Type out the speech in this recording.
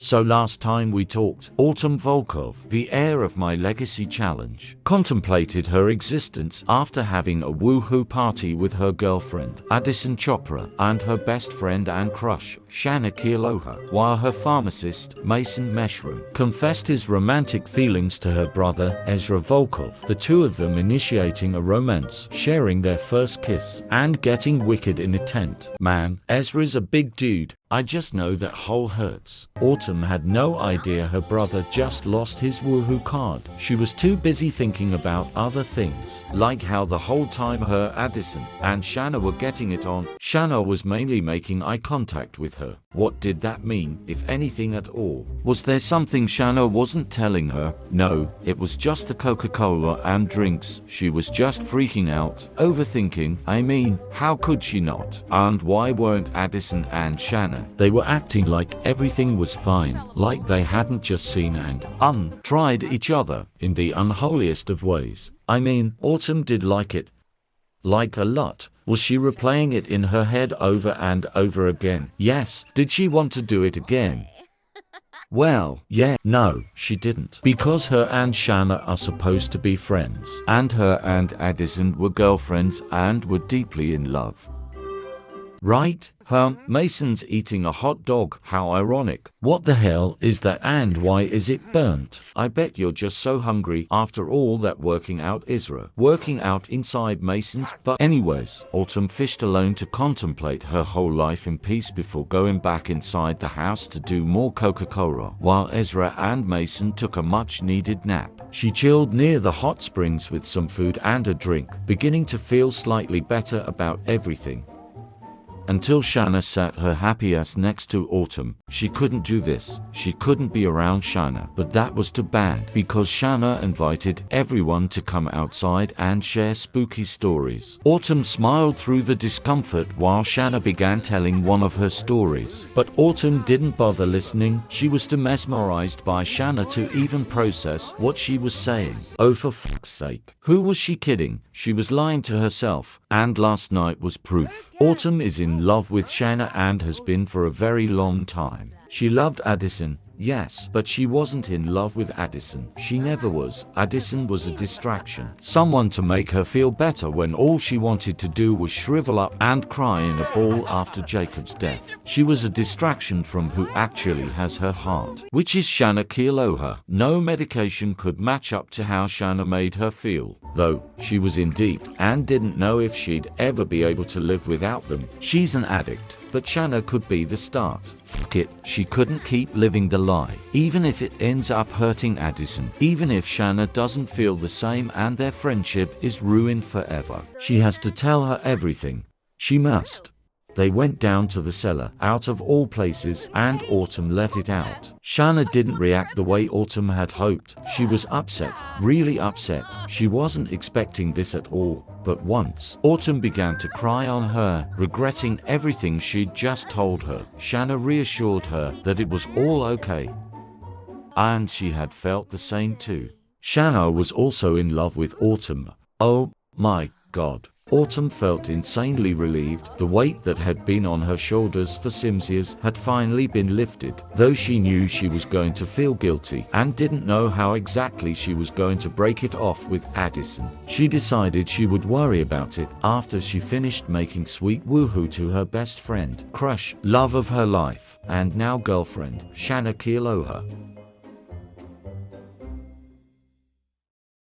So last time we talked, Autumn Volkov, the heir of my legacy challenge, contemplated her existence after having a woohoo party with her girlfriend, Addison Chopra, and her best friend and crush, Shanna Kealoha, while her pharmacist, Mason Meshroom, confessed his romantic feelings to her brother, Ezra Volkov, the two of them initiating a romance, sharing their first kiss, and getting wicked in a tent. Man, Ezra's a big dude. I just know that hole hurts. Autumn had no idea her brother just lost his woohoo card. She was too busy thinking about other things, like how the whole time her, Addison, and Shanna were getting it on. Shanna was mainly making eye contact with her. What did that mean, if anything at all? Was there something Shanna wasn't telling her? No, it was just the Coca-Cola and drinks. She was just freaking out, overthinking. I mean, how could she not? And why weren't Addison and Shanna? They were acting like everything was fine, like they hadn't just seen and tried each other in the unholiest of ways. I mean, Autumn did like it. Like a lot. Was she replaying it in her head over and over again? Yes. Did she want to do it again? Well, yeah, no, she didn't. Because her and Shanna are supposed to be friends, and her and Addison were girlfriends and were deeply in love. Right? Mason's eating a hot dog. How ironic. What the hell is that and why is it burnt? I bet you're just so hungry after all that working out, Ezra. Working out inside Mason's butt. Anyways, Autumn fished alone to contemplate her whole life in peace before going back inside the house to do more Coca-Cola, while Ezra and Mason took a much-needed nap. She chilled near the hot springs with some food and a drink, beginning to feel slightly better about everything. Until Shanna sat her happy ass next to Autumn. She couldn't do this. She couldn't be around Shanna. But that was too bad, because Shanna invited everyone to come outside and share spooky stories. Autumn smiled through the discomfort while Shanna began telling one of her stories. But Autumn didn't bother listening. She was too mesmerized by Shanna to even process what she was saying. Oh, for fuck's sake. Who was she kidding? She was lying to herself. And last night was proof. Autumn is in love with Shanna and has been for a very long time. She loved Addison, yes, but she wasn't in love with Addison. She never was. Addison was a distraction. Someone to make her feel better when all she wanted to do was shrivel up and cry in a ball after Jacob's death. She was a distraction from who actually has her heart, which is Shanna Kealoha. No medication could match up to how Shanna made her feel, though she was in deep and didn't know if she'd ever be able to live without them. She's an addict, but Shanna could be the start. Fuck it, she couldn't keep living the lie. Even if it ends up hurting Addison, even if Shanna doesn't feel the same and their friendship is ruined forever. She has to tell her everything. She must. They went down to the cellar, out of all places, and Autumn let it out. Shanna didn't react the way Autumn had hoped. She was upset, really upset. She wasn't expecting this at all. But once Autumn began to cry on her, regretting everything she'd just told her, Shanna reassured her that it was all okay. And she had felt the same too. Shanna was also in love with Autumn. Oh my God. Autumn felt insanely relieved. The weight that had been on her shoulders for years had finally been lifted, though she knew she was going to feel guilty and didn't know how exactly she was going to break it off with Addison. She decided she would worry about it after she finished making sweet woohoo to her best friend, crush, love of her life, and now girlfriend, Shanna Kealoha.